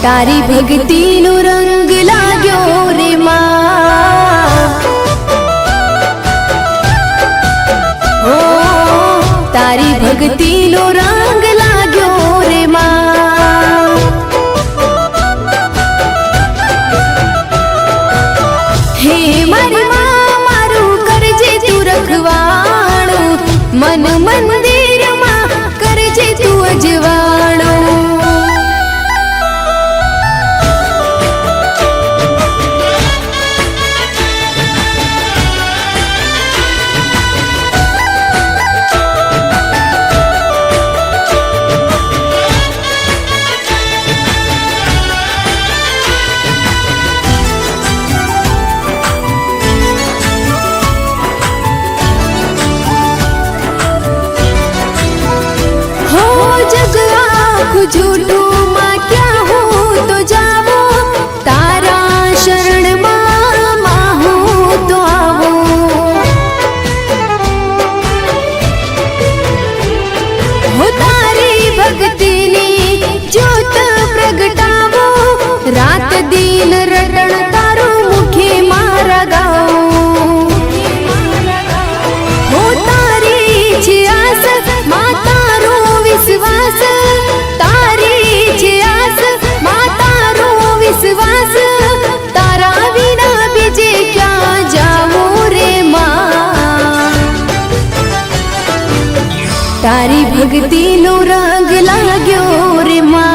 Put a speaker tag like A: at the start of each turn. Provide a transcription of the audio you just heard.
A: तारी भक्ति नो रंग लाग्यो रे मां। ओ तारी भक्ति नो रंग लाग्यो रे मां। हे मारी मां मारू करजे तू रखवाणो, मन मंदिर मां करजे तू अजवाणो। झूठू मां क्या हो तो जावो, तारा शरण मां हो तो आवो। हो तारी भक्ति नी ज्योत प्रगटावो, रात दिन रटण तारो मुखे मारा गाओ। हो तारी छे आस मां तारो विश्वास, तारा बिना बीजे क्या जावो रे मां। तारी भक्ति नो रंग लाग्यो रे मां।